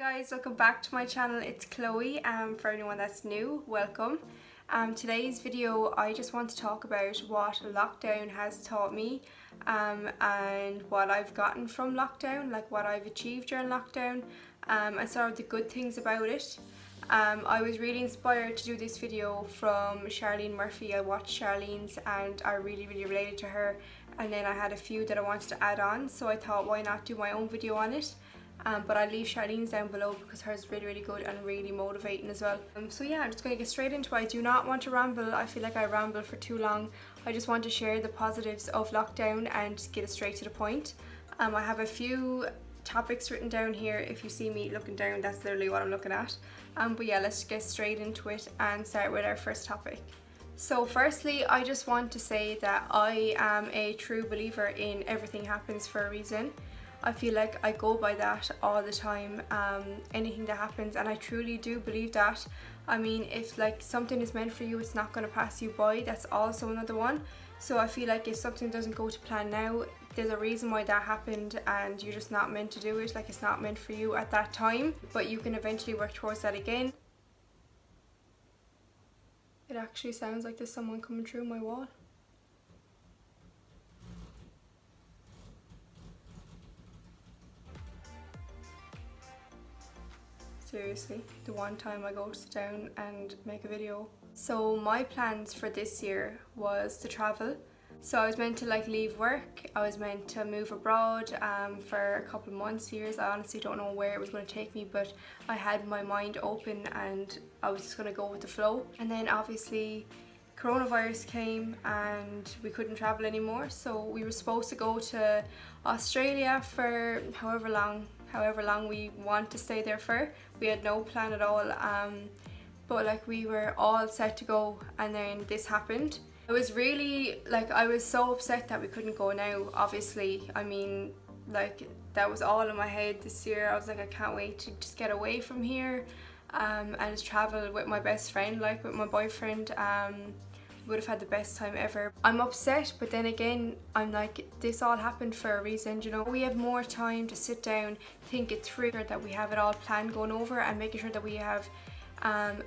guys, welcome back to my channel. It's Chloe. For anyone that's new, welcome. Today's video I just want to talk about what lockdown has taught me and what I've gotten from lockdown, like what I've achieved during lockdown and sort of the good things about it. I was really inspired to do this video from Charlene Murphy. I watched Charlene's and I really related to her, and then I had a few that I wanted to add on, so I thought why not do my own video on it. But I'll leave Charlene's down below because hers is really good and really motivating as well. So yeah, I'm just going to get straight into it. I do not want to ramble. I feel like I ramble for too long. I just want to share the positives of lockdown and get it straight to the point. I have a few topics written down here. If you see me looking down, that's literally what I'm looking at. But yeah, let's get straight into it and start with our first topic. So firstly, I just want to say that I am a true believer in everything happens for a reason. I feel like I go by that all the time, anything that happens, and I truly do believe that. I mean, if like something is meant for you, it's not going to pass you by. That's also another one. So I feel like if something doesn't go to plan now, there's a reason why that happened and you're just not meant to do it. Like, it's not meant for you at that time, but you can eventually work towards that again. It actually sounds like there's someone coming through my wall. Seriously, the one time I go to sit down and make a video. So my plans for this year was to travel. So I was meant to like leave work, I was meant to move abroad for a couple of months, years. I honestly don't know where it was going to take me, but I had my mind open and I was just going to go with the flow. And then obviously coronavirus came and we couldn't travel anymore, so we were supposed to go to Australia for however long we want to stay there for. We had no plan at all, but like we were all set to go, and then this happened. I was really like, I was so upset that we couldn't go now, obviously. I mean, like, that was all in my head this year. I was like, I can't wait to just get away from here and just travel with my best friend, like with my boyfriend. Would have had the best time ever. I'm upset, but then again, I'm like, this all happened for a reason, you know. We have more time to sit down, think it through, that we have it all planned going over, and making sure that we have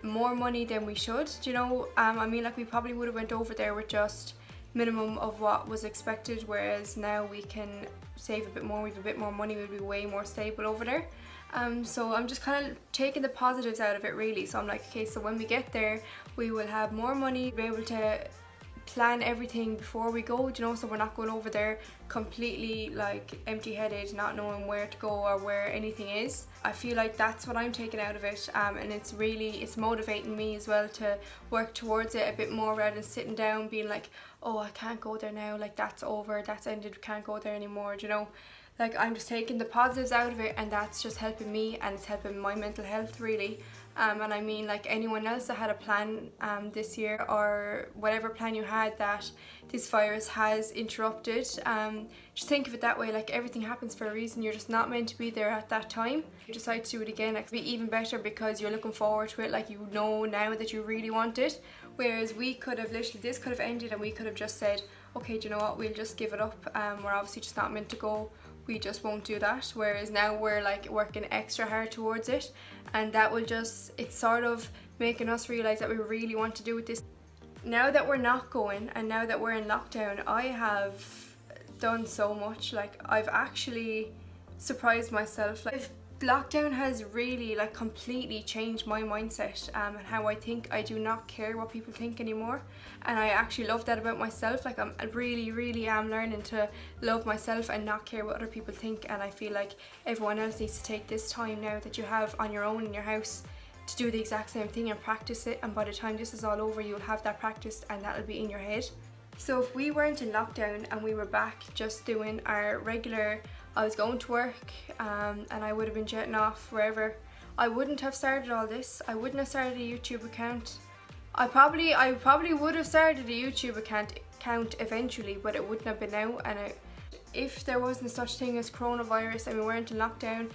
more money than we should, you know. I mean, like, we probably would have went over there with just minimum of what was expected, whereas now we can save a bit more, we have a bit more money, we'll be way more stable over there. So I'm just kind of taking the positives out of it, really. So I'm like, okay, so when we get there, we will have more money, be able to plan everything before we go, you know, so we're not going over there completely like empty-headed, not knowing where to go or where anything is. I feel like that's what I'm taking out of it, and it's motivating me as well to work towards it a bit more, rather than sitting down being like, oh, I can't go there now, like that's over, that's ended, can't go there anymore, you know. Like, I'm just taking the positives out of it, and that's just helping me, and it's helping my mental health, really. And I mean, like, anyone else that had a plan this year, or whatever plan you had that this virus has interrupted, just think of it that way. Like, everything happens for a reason. You're just not meant to be there at that time. You decide to do it again, it could be even better because you're looking forward to it, like, you know now that you really want it. Whereas we could have literally, this could have ended and we could have just said, okay, do you know what, we'll just give it up. We're obviously just not meant to go, we just won't do that. Whereas now we're like working extra hard towards it, and that will just, it's sort of making us realize that we really want to do this. Now that we're not going, and now that we're in lockdown, I have done so much. Like, I've actually surprised myself. Like, lockdown has really like completely changed my mindset and how I think. I do not care what people think anymore, and I actually love that about myself. Like, I really am learning to love myself and not care what other people think, and I feel like everyone else needs to take this time now that you have on your own in your house to do the exact same thing and practice it, and by the time this is all over, you'll have that practiced and that'll be in your head. So if we weren't in lockdown and we were back just doing our regular, I was going to work and I would have been jetting off wherever, I wouldn't have started all this. I wouldn't have started a YouTube account. I probably would have started a YouTube account eventually, but it wouldn't have been now. And if there wasn't such thing as coronavirus and we weren't in lockdown,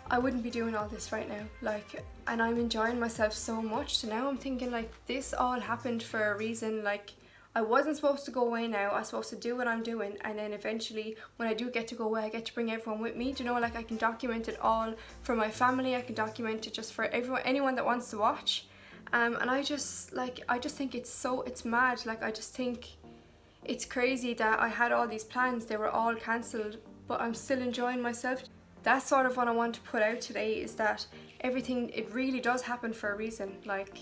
I wouldn't be doing all this right now. Like, and I'm enjoying myself so much. So now I'm thinking, like, this all happened for a reason. Like, I wasn't supposed to go away now. I was supposed to do what I'm doing, and then eventually when I do get to go away, I get to bring everyone with me. Do you know, like I can document it all for my family. I can document it just for everyone, anyone that wants to watch. And I just think it's mad. Like I just think it's crazy that I had all these plans. They were all cancelled, but I'm still enjoying myself. That's sort of what I want to put out today, is that everything, it really does happen for a reason. Like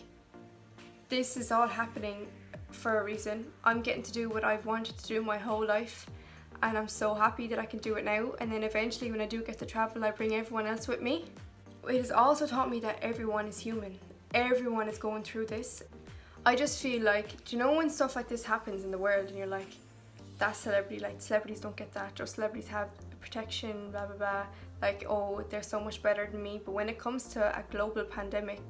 this is all happening for a reason. I'm getting to do what I've wanted to do my whole life, and I'm so happy that I can do it now. And then eventually when I do get to travel, I bring everyone else with me. It has also taught me that everyone is human. Everyone is going through this. I just feel like, do you know when stuff like this happens in the world and you're like, that celebrity, like celebrities don't get that, or celebrities have protection, blah blah blah, like, oh, they're so much better than me. But when it comes to a global pandemic,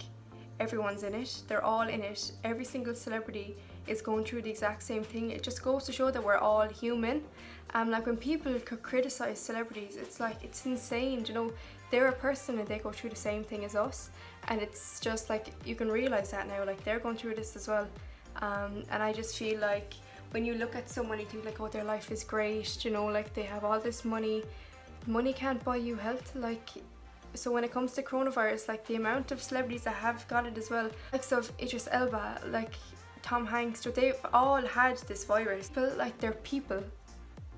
everyone's in it. They're all in it. Every single celebrity is going through the exact same thing. It just goes to show that we're all human. Like when people could criticize celebrities, it's like, it's insane. You know, they're a person and they go through the same thing as us, and it's just like, you can realize that now, like they're going through this as well. And I just feel like when you look at someone, you think like, oh, their life is great, you know, like they have all this money. Money can't buy you health. Like, so when it comes to coronavirus, like the amount of celebrities that have got it as well, like of Idris Elba, like Tom Hanks, they've all had this virus. But like, they're people.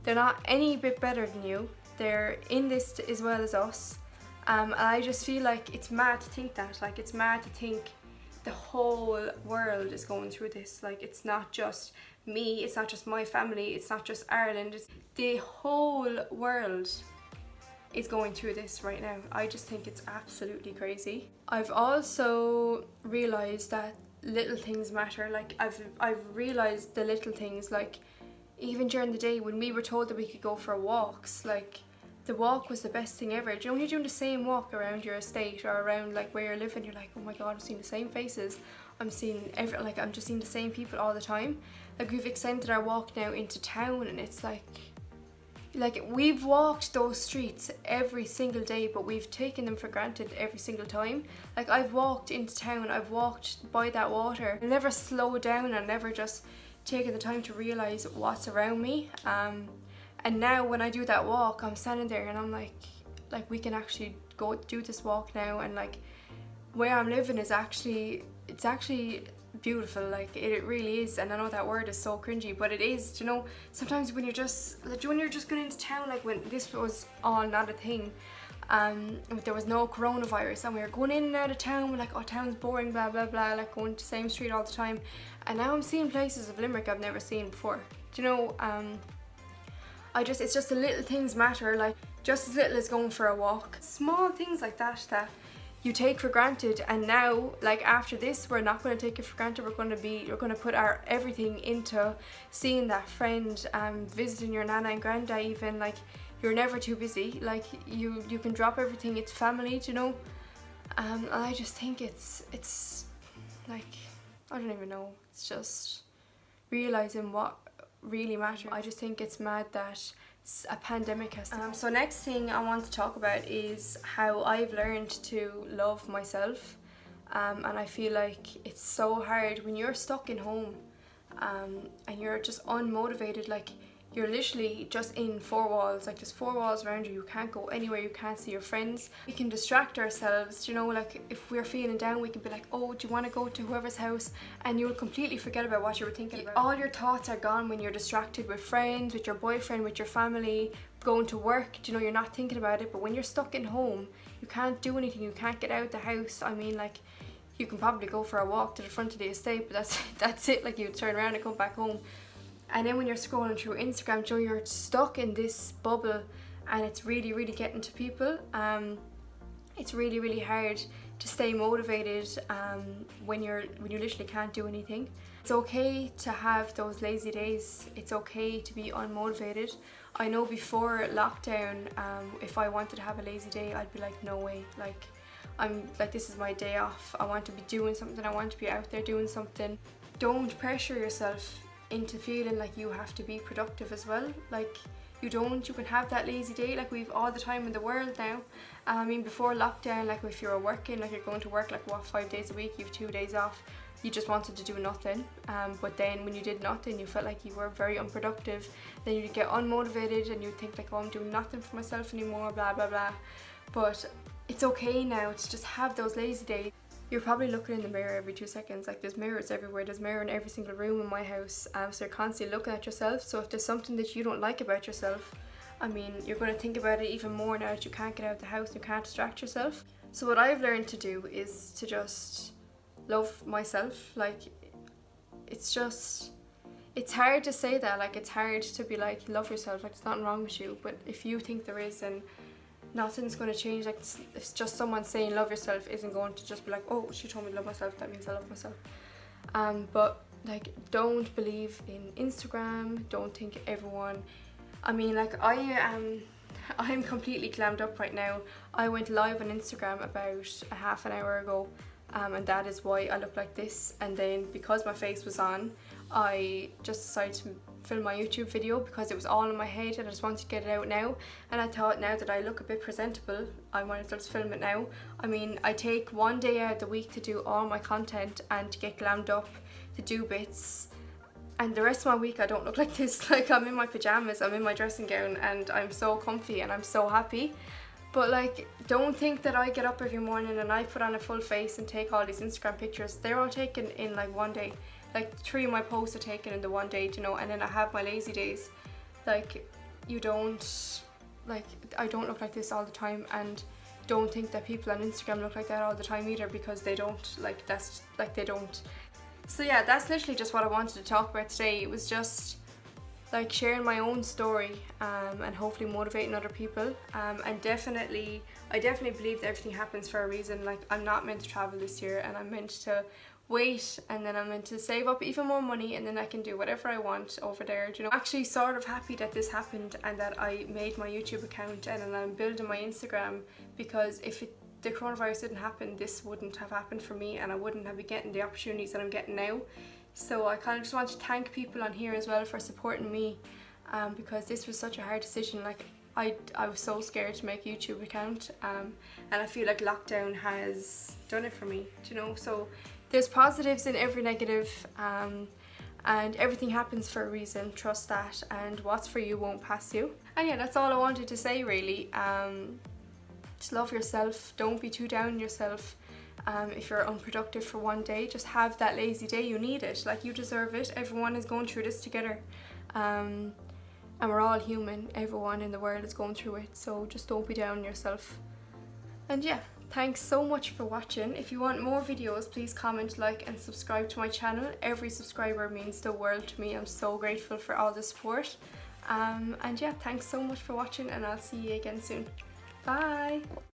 They're not any bit better than you. They're in this as well as us. And I just feel like it's mad to think that. Like, it's mad to think the whole world is going through this. Like, it's not just me, it's not just my family, it's not just Ireland, it's the whole world is going through this right now. I just think it's absolutely crazy. I've also realized that little things matter. Like I've realized the little things, like even during the day when we were told that we could go for walks, like the walk was the best thing ever. Do you know, when you're doing the same walk around your estate or around like where you're living, you're like, oh my god, I'm seeing the same faces, I'm seeing I'm just seeing the same people all the time. Like we've extended our walk now into town, and it's like we've walked those streets every single day, but we've taken them for granted every single time. Like I've walked into town, I've walked by that water, I never slowed down, I never just taken the time to realise what's around me. And now when I do that walk, I'm standing there and I'm like we can actually go do this walk now, and like where I'm living is actually, it's actually beautiful. Like it really is. And I know that word is so cringy, but it is. Do you know, sometimes when you're just going into town, like when this was all not a thing, there was no coronavirus and we were going in and out of town, we're like, oh, town's boring, blah blah blah, like going to the same street all the time. And now I'm seeing places of Limerick I've never seen before. Do you know, it's just the little things matter. Like just as little as going for a walk, small things like that you take for granted. And now, like after this, we're not going to take it for granted. We're going to put our everything into seeing that friend, visiting your nana and granddad. Even like you're never too busy. Like you can drop everything. It's family, you know. And I just think it's like, I don't even know. It's just realizing what really matters. I just think it's mad that a pandemic has so next thing I want to talk about is how I've learned to love myself, and I feel like it's so hard when you're stuck in home, and you're just unmotivated. Like you're literally just in four walls, like there's four walls around you, you can't go anywhere, you can't see your friends. We can distract ourselves, you know, like if we're feeling down, we can be like, oh, do you want to go to whoever's house, and you'll completely forget about what you were thinking about. All your thoughts are gone when you're distracted with friends, with your boyfriend, with your family, going to work, you know, you're not thinking about it. But when you're stuck in home, you can't do anything, you can't get out the house. I mean, like you can probably go for a walk to the front of the estate, but that's it. Like you turn around and come back home. And then when you're scrolling through Instagram, Joe, you're stuck in this bubble, and it's really, really getting to people. It's really, really hard to stay motivated when you literally can't do anything. It's okay to have those lazy days. It's okay to be unmotivated. I know before lockdown, if I wanted to have a lazy day, I'd be like, no way. Like I'm like, this is my day off. I want to be doing something. I want to be out there doing something. Don't pressure yourself into feeling like you have to be productive as well. Like you can have that lazy day. Like we've all the time in the world now. I mean, before lockdown, like if you're working, like you're going to work like what, 5 days a week, you have 2 days off, you just wanted to do nothing, but then when you did nothing you felt like you were very unproductive. Then you'd get unmotivated and you'd think like, oh, I'm doing nothing for myself anymore, blah blah blah. But it's okay now to just have those lazy days. You're probably looking in the mirror every 2 seconds. Like, there's mirrors everywhere. There's mirror in every single room in my house, so you're constantly looking at yourself. So if there's something that you don't like about yourself, I mean, you're going to think about it even more now that you can't get out of the house, you can't distract yourself. So what I've learned to do is to just love myself. Like, it's hard to say that. Like, it's hard to be like, love yourself, like, there's nothing wrong with you. But if you think there is, then nothing's going to change. Like, it's just someone saying love yourself isn't going to just be like, oh, she told me to love myself, that means I love myself. But like, don't believe in Instagram. Don't think everyone, I mean, like, I'm completely glammed up right now. I went live on Instagram about a half an hour ago, and that is why I look like this. And then because my face was on, I just decided to film my YouTube video because it was all in my head and I just wanted to get it out now. And I thought, now that I look a bit presentable, I might as well just film it now. I mean, I take one day out of the week to do all my content and to get glammed up, to do bits, and the rest of my week I don't look like this. Like, I'm in my pajamas, I'm in my dressing gown, and I'm so comfy and I'm so happy. But like, don't think that I get up every morning and I put on a full face and take all these Instagram pictures. They're all taken in like one day. Like, 3 of my posts are taken in the one day, you know, and then I have my lazy days. Like, you don't, like, I don't look like this all the time, and don't think that people on Instagram look like that all the time either, because they don't. Like, that's, like, they don't. So yeah, that's literally just what I wanted to talk about today. It was just like sharing my own story, and hopefully motivating other people. And I definitely believe that everything happens for a reason. Like, I'm not meant to travel this year, and I'm meant to wait, and then I'm meant to save up even more money, and then I can do whatever I want over there, you know. Actually sort of happy that this happened and that I made my YouTube account and then I'm building my Instagram, because if the coronavirus didn't happen, this wouldn't have happened for me, and I wouldn't have been getting the opportunities that I'm getting now. So I kind of just want to thank people on here as well for supporting me, because this was such a hard decision. Like, I was so scared to make a YouTube account, and I feel like lockdown has done it for me, you know. So there's positives in every negative, and everything happens for a reason. Trust that, and what's for you won't pass you. And yeah, that's all I wanted to say, really. Just love yourself. Don't be too down on yourself. If you're unproductive for one day, just have that lazy day. You need it. Like, you deserve it. Everyone is going through this together, and we're all human. Everyone in the world is going through it, so just don't be down on yourself. And yeah, thanks so much for watching. If you want more videos, please comment, like and subscribe to my channel. Every subscriber means the world to me. I'm so grateful for all the support. And yeah, thanks so much for watching, and I'll see you again soon. Bye!